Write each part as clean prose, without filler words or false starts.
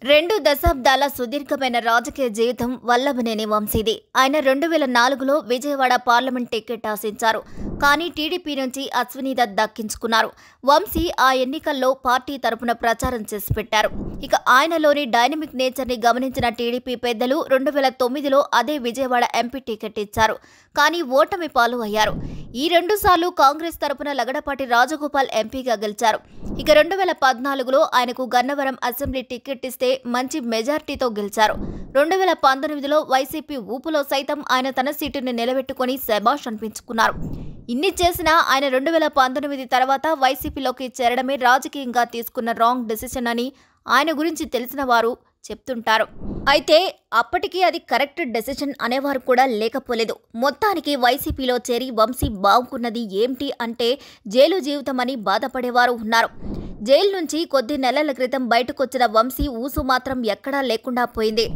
2 దశాబ్దాల సుదీర్ఘమైన రాజకీయ జీవితం వల్లభనేని వంశీది. ఆయన 2004లో విజయవాడ పార్లమెంట్ టికెట్ ఆశించారు. కానీ టీడీపీ నుంచి అశ్వినీదత్ దక్కించుకున్నారు. వంశీ ఆ ఎన్నికల్లో పార్టీ తరపున ప్రచారం చేసి పెట్టారు. ఇక ఆయనలోని డైనమిక్ నేచర్ని గమనించిన టీడీపీ పెద్దలు 2009లో అదే విజయవాడ ఎంపీ టికెట్ ఇచ్చారు. కానీ ఓటమి పాలు అయ్యారు. ఈ 2 సార్లు కాంగ్రెస్ తరపున లగడపాటి రాజగోపాల్ ఎంపీగా గెలిచారు. ఇక 2014లో ఆయనకు గన్నవరం అసెంబ్లీ టికెట్ ఇస్తే మంచి మెజార్టీతో గెలిచారు. 2019లో వైసీపీ ఊపులో సైతం ఆయన తన సీటుని నిలబెట్టుకుని శభాష్ అనిపించుకున్నారు. ఇన్ని చేసినా ఆయన 2019 తర్వాత వైసీపీలోకి చేరడమే రాజకీయంగా తీసుకున్న రాంగ్ డెసిషన్ అని ఆయన గురించి తెలిసిన వారు చెప్తుంటారు. అయితే అప్పటికీ అది కరెక్ట్ డెసిషన్ అనేవారు కూడా లేకపోలేదు. మొత్తానికి వైసీపీలో చేరి వంశీ బాగుకున్నది ఏమిటి అంటే జైలు జీవితం అని బాధపడేవారు ఉన్నారు. జైలు నుంచి కొద్ది నెలల క్రితం బయటకొచ్చిన వంశీ ఊసు మాత్రం ఎక్కడా లేకుండా పోయింది.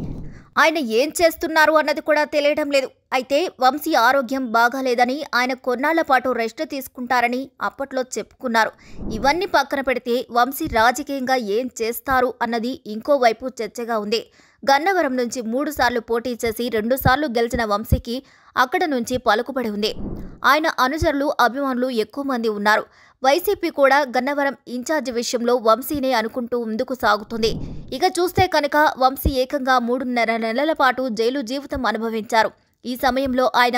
ఆయన ఏం చేస్తున్నారు అన్నది కూడా తెలియడం లేదు. అయితే వంశీ ఆరోగ్యం బాగాలేదని, ఆయన కొన్నాళ్ల పాటు రెస్ట్ తీసుకుంటారని అప్పట్లో చెప్పుకున్నారు. ఇవన్నీ పక్కన పెడితే వంశీ రాజకీయంగా ఏం చేస్తారు అన్నది ఇంకోవైపు చర్చగా ఉంది. గన్నవరం నుంచి 3 సార్లు పోటీ చేసి 2 సార్లు గెలిచిన వంశీకి అక్కడ నుంచి పలుకుబడి ఉంది. ఆయన అనుచరులు, అభిమానులు ఎక్కువ మంది ఉన్నారు. వైసీపీ కూడా గన్నవరం ఇన్ఛార్జి విషయంలో వంశీనే అనుకుంటూ ముందుకు సాగుతుంది. ఇక చూస్తే కనుక వంశీ ఏకంగా 3.5 నెలల పాటు జైలు జీవితం అనుభవించారు. ఈ సమయంలో ఆయన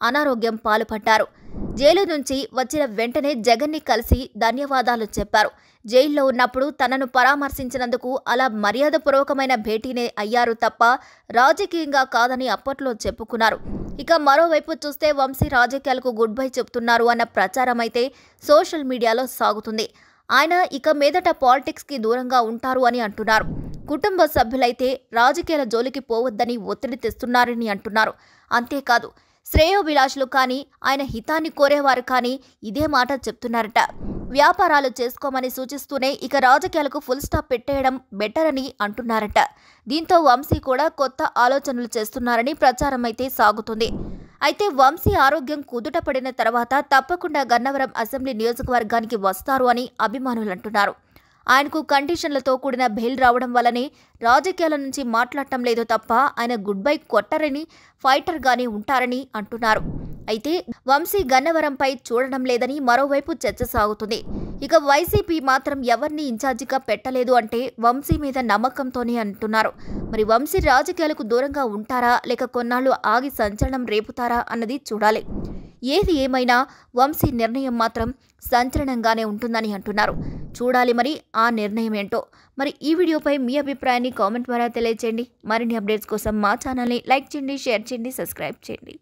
అనారోగ్యం పాల్పడ్డారు. జైలు నుంచి వచ్చిన వెంటనే జగన్ని కలిసి ధన్యవాదాలు చెప్పారు. జైల్లో ఉన్నప్పుడు తనను పరామర్శించినందుకు అలా మర్యాదపూర్వకమైన భేటీనే అయ్యారు తప్ప రాజకీయంగా కాదని అప్పట్లో చెప్పుకున్నారు. ఇక మరోవైపు చూస్తే వంశీ రాజకీయాలకు గుడ్ బై చెప్తున్నారు అన్న ప్రచారం అయితే సోషల్ మీడియాలో సాగుతుంది. ఆయన ఇక మీదట పాలిటిక్స్కి దూరంగా ఉంటారు అని అంటున్నారు. కుటుంబ సభ్యులైతే రాజకీయాల జోలికి పోవద్దని ఒత్తిడి తెస్తున్నారని అంటున్నారు. అంతేకాదు శ్రేయోభిలాషులు కానీ, ఆయన హితాన్ని కోరేవారు కానీ ఇదే మాట చెప్తున్నారట. వ్యాపారాలు చేసుకోమని సూచిస్తూనే ఇక రాజకీయాలకు ఫుల్ స్టాప్ పెట్టేయడం బెటర్ అని అంటున్నారట. దీంతో వంశీ కూడా కొత్త ఆలోచనలు చేస్తున్నారని ప్రచారం అయితే సాగుతుంది. అయితే వంశీ ఆరోగ్యం కుదుటపడిన తర్వాత తప్పకుండా గన్నవరం అసెంబ్లీ నియోజకవర్గానికి వస్తారు అని అభిమానులు అంటున్నారు. ఆయనకు కండిషన్లతో కూడిన బెయిల్ రావడం వల్లనే రాజకీయాల నుంచి మాట్లాడటం లేదు తప్ప ఆయన గుడ్ బై కొట్టరని, ఫైటర్గానే ఉంటారని అంటున్నారు. అయితే వంశీ గన్నవరంపై చూడడం లేదని మరోవైపు చర్చ సాగుతుంది. ఇక వైసీపీ మాత్రం ఎవరిని ఇన్ఛార్జిగా పెట్టలేదు అంటే వంశీ మీద నమ్మకంతోనే అంటున్నారు. మరి వంశీ రాజకీయాలకు దూరంగా ఉంటారా, లేక కొన్నాళ్లు ఆగి సంచలనం రేపుతారా అన్నది చూడాలి. ఏది ఏమైనా వంశీ నిర్ణయం మాత్రం సంచలనంగానే ఉంటుందని అంటున్నారు. చూడాలి మరి ఆ నిర్ణయం ఏంటో. మరి ఈ వీడియోపై మీ అభిప్రాయాన్ని కామెంట్ ద్వారా తెలియజేయండి. మరిన్ని అప్డేట్స్ కోసం మా ఛానల్ని లైక్ చేయండి, షేర్ చేయండి, సబ్స్క్రైబ్ చేయండి.